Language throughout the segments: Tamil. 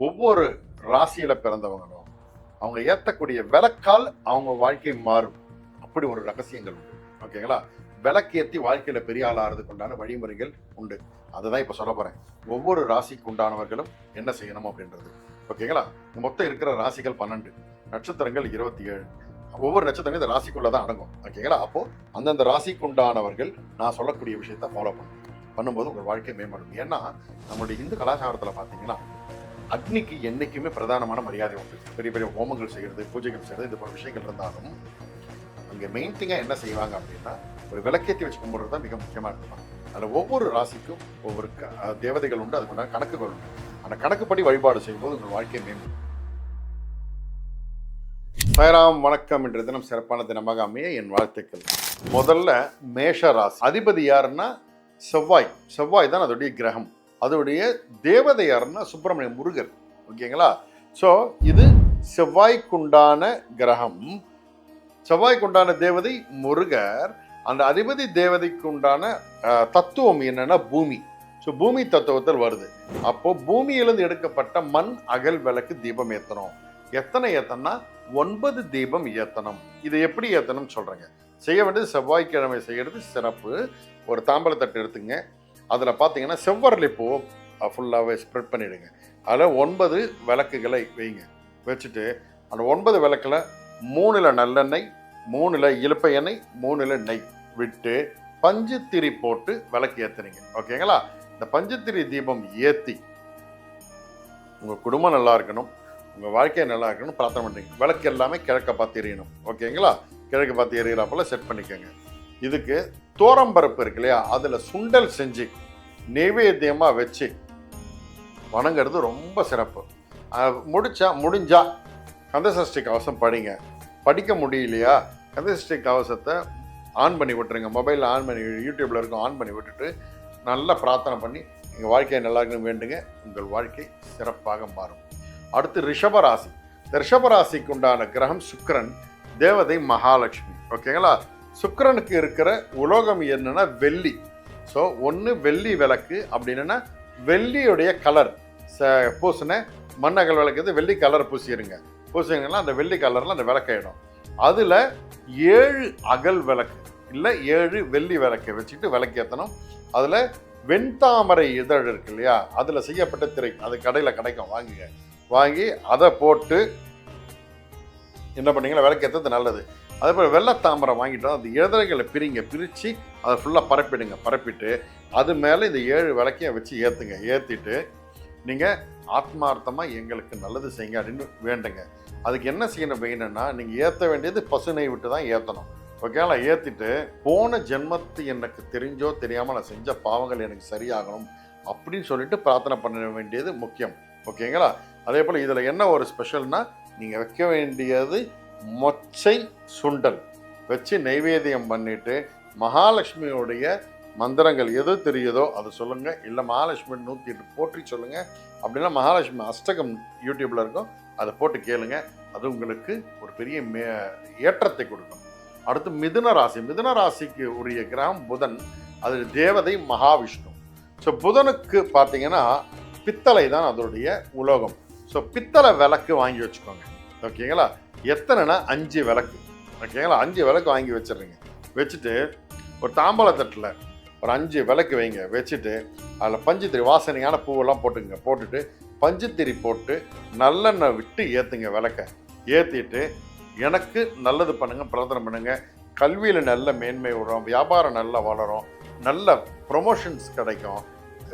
ஒவ்வொரு ராசியில பிறந்தவங்களும் அவங்க ஏத்தக்கூடிய விளக்கால் அவங்க வாழ்க்கை மாறும். அப்படி ஒரு ரகசியங்கள் உண்டு. ஓகேங்களா? விளக்கேத்தி வாழ்க்கையில பெரிய ஆளாகிறதுக்கு உண்டான வழிமுறைகள் உண்டு. அதுதான் இப்ப சொல்ல போறேன். ஒவ்வொரு ராசிக்கு உண்டானவர்களும் என்ன செய்யணும் அப்படின்றது. ஓகேங்களா? மொத்தம் இருக்கிற ராசிகள் 12, நட்சத்திரங்கள் 27. ஒவ்வொரு நட்சத்திரங்களும் இந்த ராசிக்குள்ளதான் அடங்கும். ஓகேங்களா? அப்போ அந்தந்த ராசிக்கு உண்டானவர்கள் நான் சொல்லக்கூடிய விஷயத்த ஃபாலோ பண்ணும்போது உங்க வாழ்க்கை மேம்படும். ஏன்னா நம்மளுடைய இந்து கலாச்சாரத்துல பாத்தீங்கன்னா அக்னிக்கு என்னைக்குமே பிரதானமான மரியாதை உண்டு. பெரிய பெரிய ஹோமங்கள் செய்யறது, பூஜைகள் செய்யறது, இது போல விஷயங்கள் இருந்தாலும் அங்க மெயின் திங்கா என்ன செய்வாங்க அப்படின்னா ஒரு விளக்கேற்றி வச்சு கும்பிடுறது தான் மிக முக்கியமா இருப்பாங்க. அதில் ஒவ்வொரு ராசிக்கும் ஒவ்வொரு தேவதைகள் உண்டு, அதுக்குண்டான கணக்குகள் உண்டு. அந்த கணக்குப்படி வழிபாடு செய்யும்போது உங்கள் வாழ்க்கை மேம்படும். சாய்ராம், வணக்கம். என்ற தினம் சிறப்பான தினமாக அமைய என் வாழ்த்துக்கள். முதல்ல மேஷ ராசி அதிபதி யாருன்னா செவ்வாய். செவ்வாய் தான் அதோடைய கிரகம். அதோடைய தேவதை யாருன்னா சுப்பிரமணிய முருகர். ஓகேங்களா? ஸோ இது செவ்வாய்க்குண்டான கிரகம், செவ்வாய்க்குண்டான தேவதை முருகர். அந்த அதிபதி தேவதைக்கு உண்டான தத்துவம் என்னன்னா பூமி. ஸோ பூமி தத்துவத்தில் வருது. அப்போ பூமியிலிருந்து எடுக்கப்பட்ட மண் அகல் விளக்கு தீபம் ஏற்றணும். எத்தனை ஏத்தனா 9 தீபம் ஏத்தணும். இதை எப்படி ஏத்தணும் சொல்றேங்க. செய்ய வேண்டியது செவ்வாய்க்கிழமை செய்யறது சிறப்பு. ஒரு தாம்பலத்தட்டு எடுத்துங்க. அதில் பார்த்தீங்கன்னா செவ்வரளி பூ ஃபுல்லாகவே ஸ்ப்ரெட் பண்ணிவிடுங்க. அதில் 9 விளக்குகளை வைங்க. வச்சுட்டு அந்த 9 விளக்கில் 3 நல்லெண்ணெய், 3 இலுப்பை எண்ணெய், 3 நெய் விட்டு பஞ்சுத்திரி போட்டு விளக்கு ஏற்றுறீங்க. ஓகேங்களா? இந்த பஞ்சுத்திரி தீபம் ஏற்றி உங்கள் குடும்பம் நல்லா இருக்கணும், உங்கள் வாழ்க்கையை நல்லா இருக்கணும் பிரார்த்தனை பண்ணுறீங்க. விளக்கு எல்லாமே கிழக்க பார்த்து எரியணும். ஓகேங்களா? கிழக்கு பார்த்து எரியறாப்போல செட் பண்ணிக்கோங்க. இதுக்கு தோரம்பருப்பு இருக்கு இல்லையா, அதில் சுண்டல் செஞ்சு நெய்வேத்தியமாக வச்சு வணங்குறது ரொம்ப சிறப்பு. முடிஞ்சா கந்தசஷ்டி கவசம் படிங்க. படிக்க முடியலையா கந்தசஷ்டி கவசத்தை ஆன் பண்ணி விட்டுருங்க. மொபைலில் ஆன் பண்ணி, யூடியூப்பில் இருக்கும், ஆன் பண்ணி விட்டுட்டு நல்லா பிரார்த்தனை பண்ணி எங்கள் வாழ்க்கையை நல்லா இருக்குன்னு வேண்டுங்க. உங்கள் வாழ்க்கை சிறப்பாக மாறும். அடுத்து ரிஷபராசி. இந்த ரிஷபராசிக்கு உண்டான கிரகம் சுக்கிரன், தேவதை மகாலட்சுமி. ஓகேங்களா? சுக்கிரனுக்கு இருக்கிற உலோகம் என்னன்னா வெள்ளி. ஸோ ஒன்று வெள்ளி விளக்கு, அப்படின்னா வெள்ளியுடைய கலர் பூசின மண்ணகல் விளக்குது, வெள்ளி கலர் பூசிடுங்க. பூசிங்கன்னா அந்த வெள்ளி கலரில் அந்த விளக்காயிடும். அதில் 7 அகல் விளக்கு இல்லை 7 வெள்ளி விளக்கை வச்சுட்டு விளக்கு ஏற்றணும். அதில் வெண்தாமரை இதழ் இருக்கு இல்லையா, அதில் செய்யப்பட்ட திரை, அது கடையில் கிடைக்கும், வாங்கி அதை போட்டு என்ன பண்ணீங்கன்னா விளக்கு ஏற்றது நல்லது. அதே போல் வெள்ளைத்தாமரை வாங்கிட்டோம், அந்த இதழ்களை பிரித்து அதை ஃபுல்லாக பரப்பிட்டு அது மேலே இந்த 7 விளக்கையும் வச்சு ஏற்றுங்க. ஏற்றிட்டு நீங்கள் ஆத்மார்த்தமாக எங்களுக்கு நல்லது செய்யுங்க அப்படின்னு வேண்டுங்க. அதுக்கு என்ன செய்யணும் வேணும்னா, நீங்கள் ஏற்ற வேண்டியது பசுனை விட்டு தான் ஏற்றணும். ஓகேங்களா? ஏற்றிட்டு போன ஜென்மத்து எனக்கு தெரிஞ்சோ தெரியாமல் நான் செஞ்ச பாவங்கள் எனக்கு சரியாகணும் அப்படின்னு சொல்லிட்டு பிரார்த்தனை பண்ண வேண்டியது முக்கியம். ஓகேங்களா? அதே போல் இதில் என்ன ஒரு ஸ்பெஷல்னா, நீங்கள் வைக்க வேண்டியது மொச்சை சுண்டல் வச்சு நைவேத்தியம் பண்ணிட்டு மகாலட்சுமியோடைய மந்திரங்கள் எது தெரியுதோ அதை சொல்லுங்க. இல்லை மகாலட்சுமி 108 போற்றி சொல்லுங்க. அப்படின்னா மகாலட்சுமி அஷ்டகம் யூடியூப்ல இருக்கும், அதை போட்டு கேளுங்க. அது உங்களுக்கு ஒரு பெரிய ஏற்றத்தை கொடுக்கும். அடுத்து மிதுன ராசி. மிதுன ராசிக்கு உரிய கிரகம் புதன், அது தேவதை மகாவிஷ்ணு. ஸோ புதனுக்கு பார்த்தீங்கன்னா பித்தளை தான் அதோடைய உலோகம். ஸோ பித்தளை விளக்கு வாங்கி வச்சுக்கோங்க. ஓகேங்களா? எத்தனைனா 5 விளக்கு. ஓகேங்களா? 5 விளக்கு வாங்கி வச்சிடுறீங்க. வச்சுட்டு ஒரு தாம்பாளத்தட்டில் ஒரு 5 விளக்கு வைங்க. வச்சுட்டு அதில் பஞ்சுத்திரி வாசனையான பூவெல்லாம் போட்டுட்டு பஞ்சுத்திரி போட்டு நல்லெண்ணெய் விட்டு ஏற்றுங்க. விளக்கை ஏற்றிட்டு எனக்கு நல்லது பண்ணுங்க, பிரார்த்தனை பண்ணுங்க. கல்வியில் நல்ல மேன்மை வரும், வியாபாரம் நல்லா வளரும், நல்ல ப்ரொமோஷன்ஸ் கிடைக்கும்.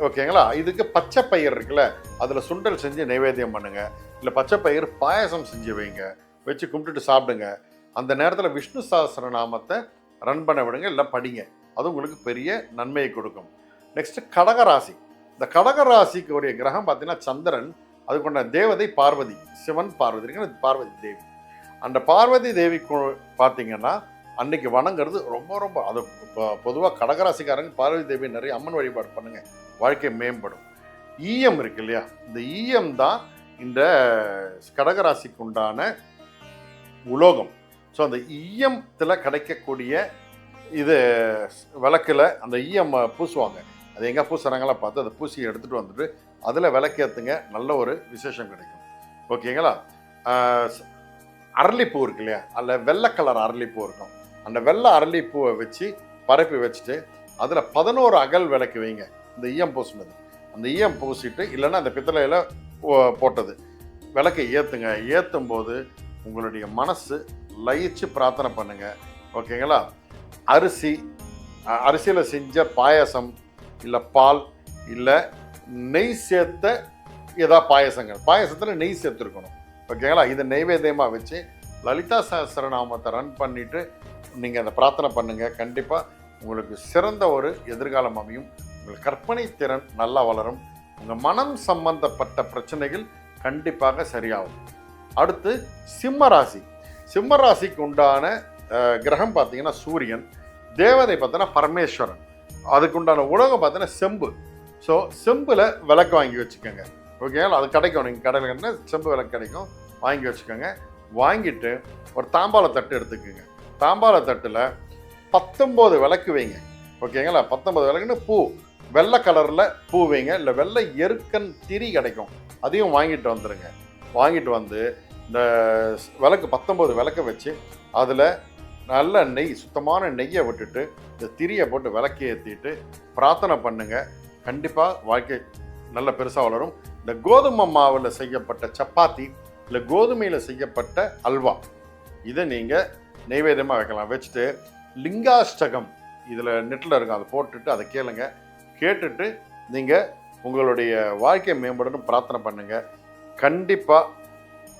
ஓகேங்களா? இதுக்கு பச்சை பயிர் இருக்குல்ல, அதில் சுண்டல் செஞ்சு நைவேத்தியம் பண்ணுங்க. இல்லை பச்சை பயிர் பாயசம் செஞ்சு வைங்க, வச்சு கும்பிட்டுட்டு சாப்பிடுங்க. அந்த நேரத்தில் விஷ்ணு சஹஸ்ரநாமத்தை ரன் பண்ண விடுங்க, இல்லை படிங்க. அது உங்களுக்கு பெரிய நன்மையை கொடுக்கும். நெக்ஸ்ட் கடகராசி. இந்த கடகராசிக்கு உரிய கிரகம் பார்த்தீங்கன்னா சந்திரன், அதுக்குண்ட தேவதை பார்வதி. சிவன் பார்வதி இருக்கு, பார்வதி தேவி. அந்த பார்வதி தேவி பார்த்தீங்கன்னா அன்னைக்கு வணங்குறது ரொம்ப அது பொதுவாக கடகராசிக்காரங்க பார்வதி தேவி நிறைய அம்மன் வழிபாடு பண்ணுங்க, வாழ்க்கை மேம்படும். ஈயம் இருக்கு இல்லையா, இந்த ஈயம் தான் இந்த கடகராசிக்கு உண்டான உலோகம். ஸோ அந்த ஈயத்தில் கிடைக்கக்கூடிய இது விளக்கில் அந்த ஈயம் பூசுவாங்க. அது எங்கே பூசுகிறாங்களா பார்த்து அதை பூசி எடுத்துகிட்டு வந்துட்டு அதில் விளக்கேற்றுங்க, நல்ல ஒரு விசேஷம் கிடைக்கும். ஓகேங்களா? அரளிப்பூ இருக்கு இல்லையா, அதில் வெள்ளை கலர் அரளிப்பூ இருக்கும். அந்த வெள்ளை அரளிப்பூவை வச்சு பரப்பி வச்சுட்டு அதில் 11 அகல் விளக்கு வைங்க. இந்த ஈயம் பூசினது அந்த ஈயம் பூசிட்டு, இல்லைன்னா அந்த பித்தளையில் போட்டது விளக்கை ஏற்றுங்க. ஏற்றும் போது உங்களுடைய மனசு லயிச்சு பிரார்த்தனை பண்ணுங்க. ஓகேங்களா? அரிசியில் செஞ்ச பாயசம், இல்லை பால், இல்லை நெய் சேர்த்த ஏதாவது பாயசத்தில் நெய் சேர்த்துருக்கணும். ஓகேங்களா? இதை நைவேத்தியமாக வச்சு லலிதா சஹஸ்ரநாமத்தை ரன் பண்ணிவிட்டு நீங்கள் அதை பிரார்த்தனை பண்ணுங்கள். கண்டிப்பாக உங்களுக்கு சிறந்த ஒரு எதிர்காலம் அமையும். உங்கள் கற்பனை திறன் நல்லா வளரும். உங்கள் மனம் சம்பந்தப்பட்ட பிரச்சனைகள் கண்டிப்பாக சரியாகும். அடுத்து சிம்ம ராசிக்கு உண்டான கிரகம் பார்த்தீங்கன்னா சூரியன், தேவதை பார்த்தீங்கன்னா பரமேஸ்வரன், அதுக்கு உண்டான உலகம் பார்த்தீங்கன்னா செம்பு. ஸோ செம்பில் விளக்கு வாங்கி வச்சுக்கோங்க. ஓகேங்களா? அது கிடைக்கும், நீங்கள் கடையில் செம்பு விளக்கு கிடைக்கும், வாங்கி வச்சுக்கோங்க. வாங்கிட்டு ஒரு தாம்பாள தட்டு எடுத்துக்கோங்க. தாம்பாள தட்டில் 19 விளக்கு வைங்க. ஓகேங்களா? 19 விளக்குன்னு பூ, வெள்ளை கலரில் பூ வைங்க. இல்லை வெள்ளை எருக்கன் திரி கிடைக்கும், அதையும் வாங்கிட்டு வந்துடுங்க. வாங்கிட்டு வந்து இந்த விளக்கு 19 விளக்க வச்சு அதில் நல்ல நெய், சுத்தமான நெய்யை விட்டுட்டு இந்த திரியை போட்டு விளக்கி ஏற்றிட்டு பிரார்த்தனை பண்ணுங்க. கண்டிப்பாக வாழ்க்கை நல்ல பெருசாக வளரும். இந்த கோதுமை மாவில் செய்யப்பட்ட சப்பாத்தி, இல்லை கோதுமையில் செய்யப்பட்ட அல்வா, இதை நீங்கள் நைவேத்தியமாக வைக்கலாம். வச்சுட்டு லிங்காஷ்டகம் இதில் நெட்டில் இருக்கும், அதை போட்டுட்டு அதை கேளுங்க. கேட்டுட்டு நீங்கள் உங்களுடைய வாழ்க்கை மேம்படணும் பிரார்த்தனை பண்ணுங்கள். கண்டிப்பாக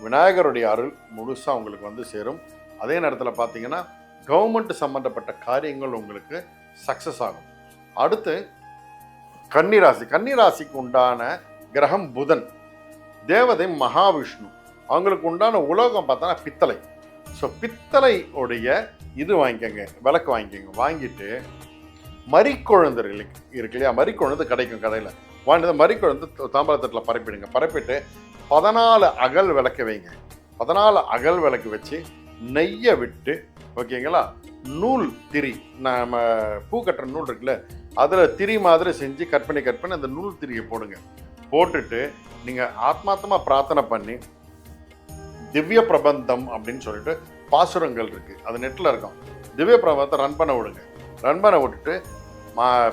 விநாயகருடைய அருள் முழுசாக உங்களுக்கு வந்து சேரும். அதே நேரத்தில் பார்த்தீங்கன்னா கவர்மெண்ட் சம்மந்தப்பட்ட காரியங்கள் உங்களுக்கு சக்ஸஸ் ஆகும். அடுத்து கன்னிராசிக்கு உண்டான கிரகம் புதன், தேவதை மகாவிஷ்ணு, அவங்களுக்கு உண்டான உலோகம் பார்த்தோன்னா பித்தளை. ஸோ பித்தளை உடைய இது வாங்கிக்கோங்க, விளக்கு வாங்கிக்கோங்க. வாங்கிட்டு மறிக்குழந்து இருக்கு இல்லையா, மறிக்குழந்து கிடைக்கும் கடையில், வாங்கிட்டு மறிக்குழந்து தாம்பாளத்தட்டில் பரப்பிடுங்க. பரப்பிட்டு 14 அகல் விளக்கு வைங்க. 14 அகல் விளக்கு வச்சு நெய்யை விட்டு, ஓகேங்களா, நூல் திரி, நம்ம பூ கட்டுற நூல் இருக்குல்ல, அதில் திரி மாதிரி செஞ்சு கட் பண்ணி அந்த நூல் திரியை போடுங்க. போட்டுட்டு நீங்கள் ஆத்மார்த்தமாக பிரார்த்தனை பண்ணி திவ்ய பிரபந்தம் அப்படின்னு சொல்லிட்டு பாசுரங்கள் இருக்குது, அது நெட்டில் இருக்கும். திவ்ய பிரபந்தத்தை ரன் பண்ண விடுங்க. ரன் பண்ண விட்டுட்டு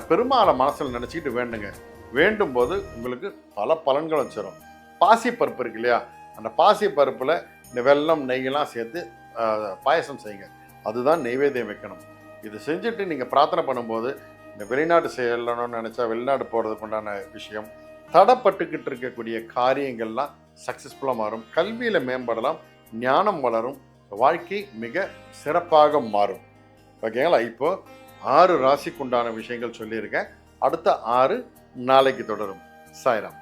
பெருமாளை மனசில் நினச்சிக்கிட்டு வேண்டுங்க. வேண்டும் போது உங்களுக்கு பல பலன்கள் வச்சிடும். பாசிப்பருப்பு இருக்கு இல்லையா, அந்த பாசிப்பருப்பில் இந்த வெல்லம் நெய்யெல்லாம் சேர்த்து பாயசம் செய்யுங்க. அதுதான் நைவேத்தியம் வைக்கணும். இது செஞ்சுட்டு நீங்கள் பிரார்த்தனை பண்ணும்போது இந்த வெளிநாடு செல்லணும்னு நினச்சா வெளிநாடு போகிறதுக்கு உண்டான விஷயம், தடைப்பட்டுக்கிட்டு இருக்கக்கூடிய காரியங்கள்லாம் சக்ஸஸ்ஃபுல்லாக மாறும். கல்வியில் மேம்படலாம், ஞானம் வளரும், வாழ்க்கை மிக சிறப்பாக மாறும். ஓகேங்களா? இப்போது 6 ராசிக்குண்டான விஷயங்கள் சொல்லியிருக்கேன். அடுத்த 6 நாளைக்கு தொடரும். சாய்ராம்.